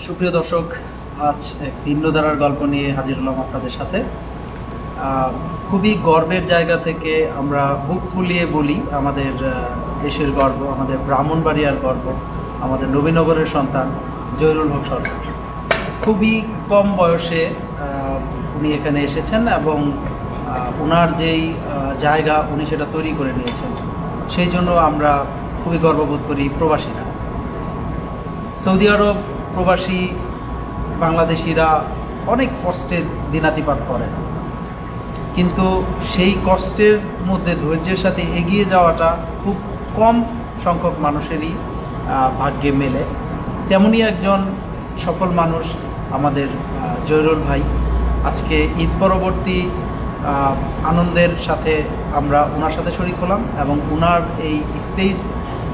সুপ্রিয় দর্শক, আজ এক ভিন্ন ধারার গল্প নিয়ে হাজির হলাম আপনাদের সাথে। খুবই গর্বের জায়গা থেকে আমরা বুক ফুলিয়ে বলি আমাদের দেশের গর্ব, আমাদের ব্রাহ্মণবাড়িয়ার গর্ব, আমাদের নবীনগরের সন্তান জহিরুল হক সরকার। খুবই কম বয়সে উনি এখানে এসেছেন এবং ওনার যেই জায়গা উনি সেটা তৈরি করে নিয়েছেন, সেই জন্য আমরা খুবই গর্ববোধ করি প্রবাসীরা। সৌদি আরব প্রবাসী বাংলাদেশিরা অনেক কষ্টে দিনাতিপাত করেন, কিন্তু সেই কষ্টের মধ্যে ধৈর্যের সাথে এগিয়ে যাওয়াটা খুব কম সংখ্যক মানুষেরই ভাগ্যে মেলে। তেমনই একজন সফল মানুষ আমাদের জহিরুল ভাই। আজকে ঈদ পরবর্তী আনন্দের সাথে আমরা ওনার সাথে শরিক হলাম এবং ওনার এই স্পেস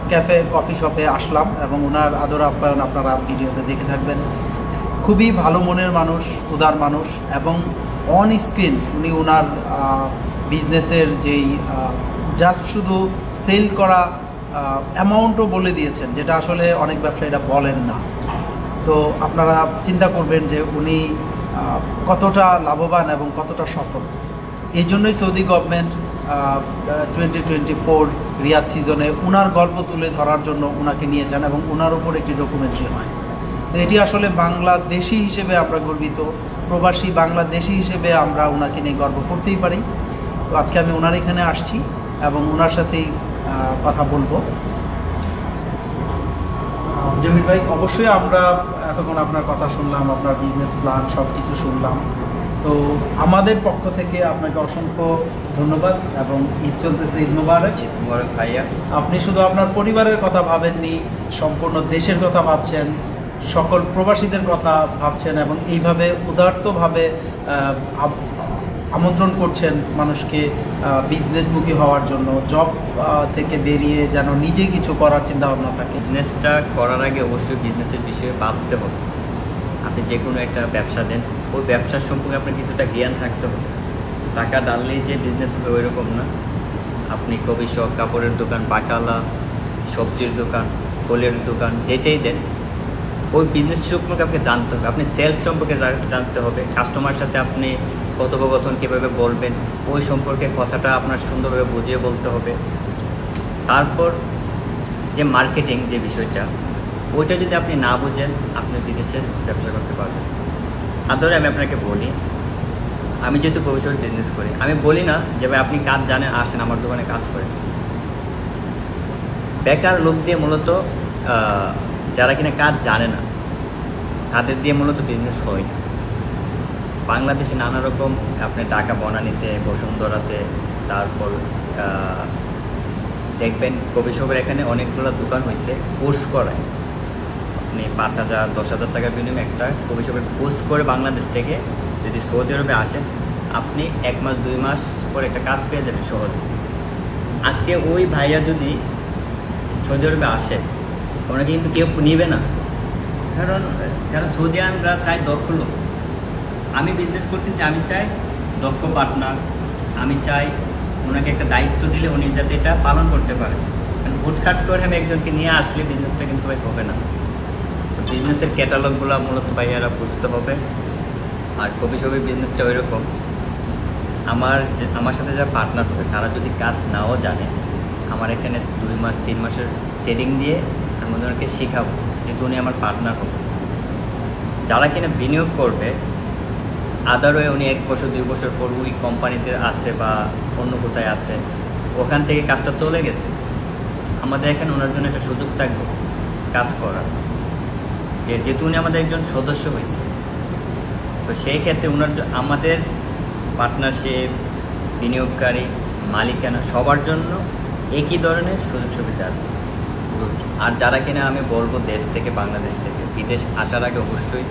ক্যাফে কফি শপে আসলাম এবং ওনার আদর আপ্যায়ন আপনারা ভিডিওতে দেখে থাকবেন। খুবই ভালো মনের মানুষ, উদার মানুষ এবং অন স্ক্রিন উনি ওনার বিজনেসের যেই জাস্ট শুধু সেল করা অ্যামাউন্টও বলে দিয়েছেন, যেটা আসলে অনেক ব্যবসায়ীরা বলেন না। তো আপনারা চিন্তা করবেন যে উনি কতটা লাভবান এবং কতটা সফল। এই জন্যই সৌদি গভর্নমেন্ট 2024 রিয়াদ সিজনে ওনার গল্প তুলে ধরার জন্য ওনাকে নিয়ে যান এবং ওনার উপর একটি ডকুমেন্টারি হয়। তো এটি আসলে বাংলাদেশি হিসেবে আমরা গর্বিত, প্রবাসী বাংলাদেশি হিসেবে আমরা ওনাকে নিয়ে গর্ব করতেই পারি। তো আজকে আমি ওনার এখানে আসছি এবং ওনার সাথেই কথা বলবো। জমির ভাই, অবশ্যই আমরা এতক্ষণ আপনার কথা শুনলাম, আপনার বিজনেস প্ল্যান সব কিছু শুনলাম। তো আমাদের পক্ষ থেকে আপনাকে অসংখ্য ধন্যবাদ এবং ঈদ চলতেছে, ঈদ মোবারক। ঈদ মোবারক ভাইয়া। আপনি শুধু আপনার পরিবারের কথা ভাবেননি, সম্পূর্ণ দেশের কথা ভাবছেন, সকল প্রবাসীদের কথা ভাবছেন এবং এইভাবে উদারতভাবে আমন্ত্রণ করছেন মানুষকে বিজনেসমুখী হওয়ার জন্য, জব থেকে বেরিয়ে যেন নিজে কিছু করার চিন্তা ভাবনা থাকে। বিজনেসটা করার আগে অবশ্যই বিজনেসের বিষয়ে ভাবতে হবে। আপনি যে কোনো একটা ব্যবসা দেন, ওই ব্যবসার সম্পর্কে আপনার কিছুটা জ্ঞান থাকতে হবে। টাকা ডাললেই যে বিজনেস হবে ওই রকম না। আপনি কফি শপ, কাপড়ের দোকান, বাকালা, সবজির দোকান, ফলের দোকান, যেটাই দেন, ওই বিজনেস সম্পর্কে আপনাকে জানতে হবে। আপনি সেলস সম্পর্কে জানতে হবে। কাস্টমার সাথে আপনি কথোপকথন কীভাবে বলবেন, ওই সম্পর্কে কথাটা আপনার সুন্দরভাবে বুঝিয়ে বলতে হবে। তারপর যে মার্কেটিং যে বিষয়টা, ওইটা যদি আপনি না বুঝেন, আপনি বিদেশে ব্যবসা করতে পারবেন। আদরে আমি আপনাকে বলি, আমি যেহেতু ভবিষ্যৎ বিজনেস করি, আমি বলি না যে ভাই আপনি কাজ জানেন, আসেন আমার দোকানে কাজ করেন। বেকার লোক দিয়ে মূলত যারা কিনা কাজ জানে না, তাদের দিয়ে মূলত বিজনেস হয় না। বাংলাদেশে নানা রকম আপনি টাকা বনানীতে, বসুন্ধরাতে, তারপর দেখবেন কফি শপের এখানে অনেকগুলো দোকান হয়েছে, কোর্স করায়। আপনি 5,000 10,000 টাকার বিনিময়ে একটা কফি শপের কোর্স করে বাংলাদেশ থেকে যদি সৌদি আরবে আসেন, আপনি 1 মাস 2 মাস পরে একটা কাজ পেয়ে যাবেন সহজে। আজকে ওই ভাইয়া যদি সৌদি আরবে আসে, ওনাকে কিন্তু কেউ নিবে না, কারণ সৌদি আমরা চাই দক্ষ লোক। আমি বিজনেস করতেছি, আমি চাই দক্ষ পার্টনার। আমি চাই ওনাকে একটা দায়িত্ব দিলে উনি যাতে এটা পালন করতে পারে। কারণ হুটখাট করে আমি একজনকে নিয়ে আসলে বিজনেসটা কিন্তু ভাই হবে না। তো বিজনেসের ক্যাটালগুলো মূলত ভাইয়ারা বুঝতে হবে। আর কফি শপের বিজনেসটা ওই রকম, আমার সাথে যারা পার্টনার হবে তারা যদি কাজ নাও জানে, আমার এখানে 2 মাস 3 মাসের ট্রেনিং দিয়ে আমি ওদেরকে শেখাবো, যেহেতু উনি আমার পার্টনার হবে। যারা কিনা বিনিয়োগ করবে, আদারওয়ে উনি 1 বছর 2 বছর পর ওই কোম্পানিতে আছে বা অন্য কোথায় আছে, ওখান থেকে কাজটা চলে গেছে, আমাদের এখানে ওনার জন্য একটা সুযোগ থাকবে কাজ করার, যেহেতু উনি আমাদের একজন সদস্য হয়েছে। তো সেই ক্ষেত্রে আমাদের পার্টনারশিপ, বিনিয়োগকারী, মালিকানা সবার জন্য একই ধরনের সুযোগ সুবিধা আছে। আর যারা কিনা আমি বলবো দেশ থেকে, বাংলাদেশ থেকে বিদেশ আসার আগে অবশ্যই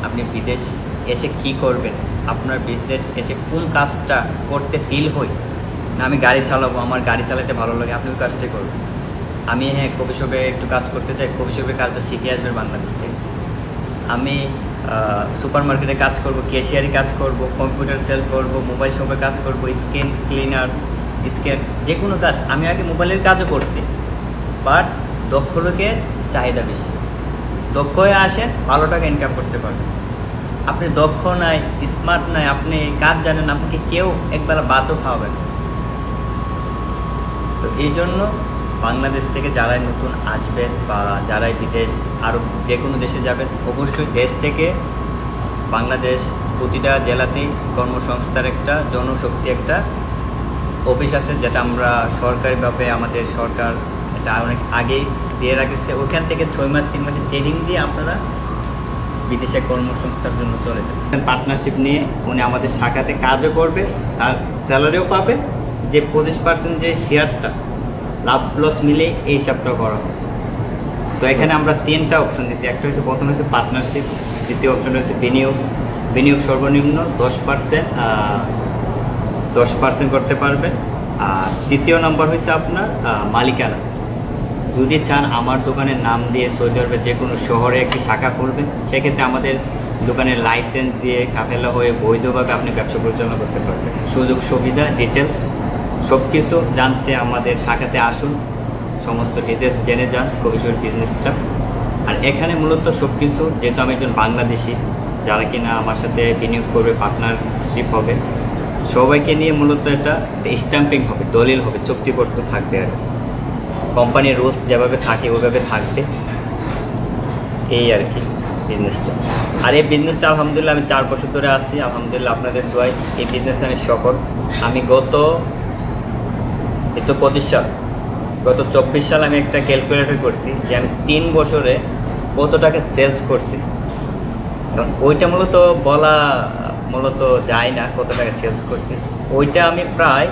আপনি বিদেশ এসে কি করবেন, আপনার বিদেশ এসে কোন কাজটা করতে ফিল হয় না, আমি গাড়ি চালাবো, আমার গাড়ি চালাতে ভালো লাগে, আপনি ওই কাজটাই করবেন। আমি কফি শপে একটু কাজ করতে চাই, কফি শপের কাজটা শিখে আসবেন বাংলাদেশ থেকে। আমি সুপার মার্কেটে কাজ করব, ক্যাশিয়ারি কাজ করব, কম্পিউটার সেল করব, মোবাইল শপে কাজ করব, স্ক্রিন ক্লিনার, যে কোনো কাজ। আমি আগে মোবাইলের কাজও করছি, বাট দক্ষ লোকের চাহিদা বেশি। দক্ষ হয়ে আসেন, ভালো টাকা ইনকাম করতে পারবেন। আপনি দক্ষ নাই, স্মার্ট নাই, আপনি কাজ জানেন, আপনাকে কেউ একবেলা ভাতও খাওয়াবেন। তো এই জন্য বাংলাদেশ থেকে যারাই নতুন আসবেন বা যারাই বিদেশ আরও যে কোনো দেশে যাবেন, অবশ্যই দেশ থেকে বাংলাদেশ প্রতিটা জেলাতেই কর্মসংস্থার একটা জনশক্তি একটা অফিস আছে, যেটা আমরা সরকারিভাবে আমাদের সরকার এটা অনেক আগেই দিয়ে রাখেছে। ওইখান থেকে 6 মাস 3 মাসের ট্রেনিং দিয়ে আপনারা বিদেশে কর্মসংস্থার জন্য চলে যাবেন। পার্টনারশিপ নিয়ে উনি আমাদের শাখাতে কাজও করবে, তার স্যালারিও পাবে, যে 25% যে শেয়ারটা লাভ লস মিলে এই হিসাবটাও করা হবে। তো এখানে আমরা 3টা অপশন দিচ্ছি। একটা হচ্ছে, প্রথম হচ্ছে পার্টনারশিপ, দ্বিতীয় অপশন হচ্ছে বিনিয়োগ। বিনিয়োগ সর্বনিম্ন 10% করতে পারবেন। আর তৃতীয় নম্বর হচ্ছে আপনার মালিকানা। যদি চান আমার দোকানের নাম দিয়ে সৌদি আরবের যে কোনো শহরে একটি শাখা খুলবেন, সেক্ষেত্রে আমাদের দোকানের লাইসেন্স দিয়ে কাফেলা হয়ে বৈধভাবে আপনি ব্যবসা পরিচালনা করতে পারবেন। সুযোগ সুবিধা, ডিটেলস সব কিছু জানতে আমাদের শাখাতে আসুন, সমস্ত ডিটেলস জেনে যান কবিশোর বিজনেসটা। আর এখানে মূলত সব কিছু, যেহেতু আমি একজন বাংলাদেশি, যারা কিনা আমার সাথে বিনিয়োগ করবে, পার্টনারশিপ হবে, সবাইকে নিয়ে মূলত এটা স্ট্যাম্পিং হবে, দলিল হবে, চুক্তিপত্র থাকবে। আর কোম্পানির রুলস যেভাবে থাকে ওইভাবে থাকবে, এই আর কি বিজনেসটা। আর এই বিজনেসটা আলহামদুলিল্লাহ আমি 4 বছর ধরে আসছি। আলহামদুলিল্লাহ আপনাদের দোয়ায় এই বিজনেসে আমি সফল। আমি গত 25 সাল, গত 24 সাল আমি একটা ক্যালকুলেটর করছি যে আমি 3 বছরে কত টাকা সেলস করছি। কারণ ওইটা বলা যায় না কত টাকা সেলস করছি। ওইটা আমি প্রায়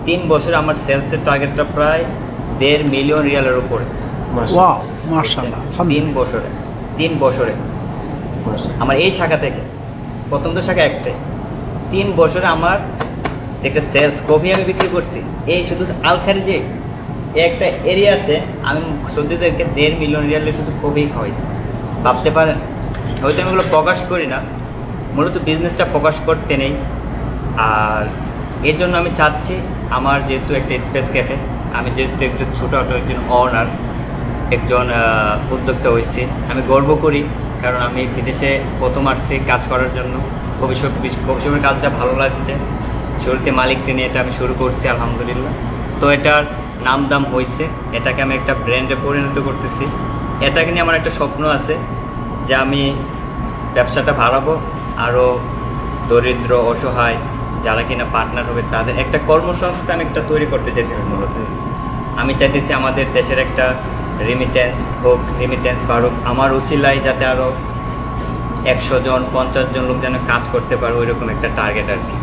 3 বছরে আমার সেলসের টার্গেটটা প্রায় 1.5 মিলিয়ন রিয়ালের উপরে। ওয়াও, মাশাআল্লাহ। 3 বছরে আমার এই শাখা থেকে, প্রথম তো শাখা একটাই, 3 বছরে আমার একটা সেলস কফি আমি বিক্রি করছি। এই শুধু আল খারিজে একটা এরিয়াতে আমি সৌদিদেরকে 1.5 মিলিয়ন রিয়ালের শুধু কফি খাওয়াইছি। ভাবতে পারেন, হয়তো আমি এগুলো প্রকাশ করি না, মূলত বিজনেসটা প্রকাশ করতে নেই। আর এর জন্য আমি চাচ্ছি, আমার যেহেতু একটা স্পেস ক্যাফে, আমি যেহেতু একটু ছোটো একজন অনার, একজন উদ্যোক্তা হয়েছি, আমি গর্ব করি। কারণ আমি বিদেশে প্রথম আসছি কাজ করার জন্য, কফিশপের কাজটা ভালো লাগছে, শুরুতে মালিককে নিয়ে এটা আমি শুরু করছি আলহামদুলিল্লাহ। তো এটার নাম দাম হয়েছে, এটাকে আমি একটা ব্র্যান্ডে পরিণত করতেছি। এটাকে নিয়ে আমার একটা স্বপ্ন আছে যে আমি ব্যবসাটা বাড়াবো, আরও দরিদ্র অসহায় যারা কিনা পার্টনার হবে তাদের একটা কর্মসংস্থান একটা তৈরি করতে চাইতেছি। মূলত আমি চাইতেছি আমাদের দেশের একটা রেমিটেন্স হোক, রেমিটেন্স বাড়ুক, আমার উসিলায় যাতে আরও 100 জন 50 জন লোক যেন কাজ করতে পারে, ওইরকম একটা টার্গেট আর কি।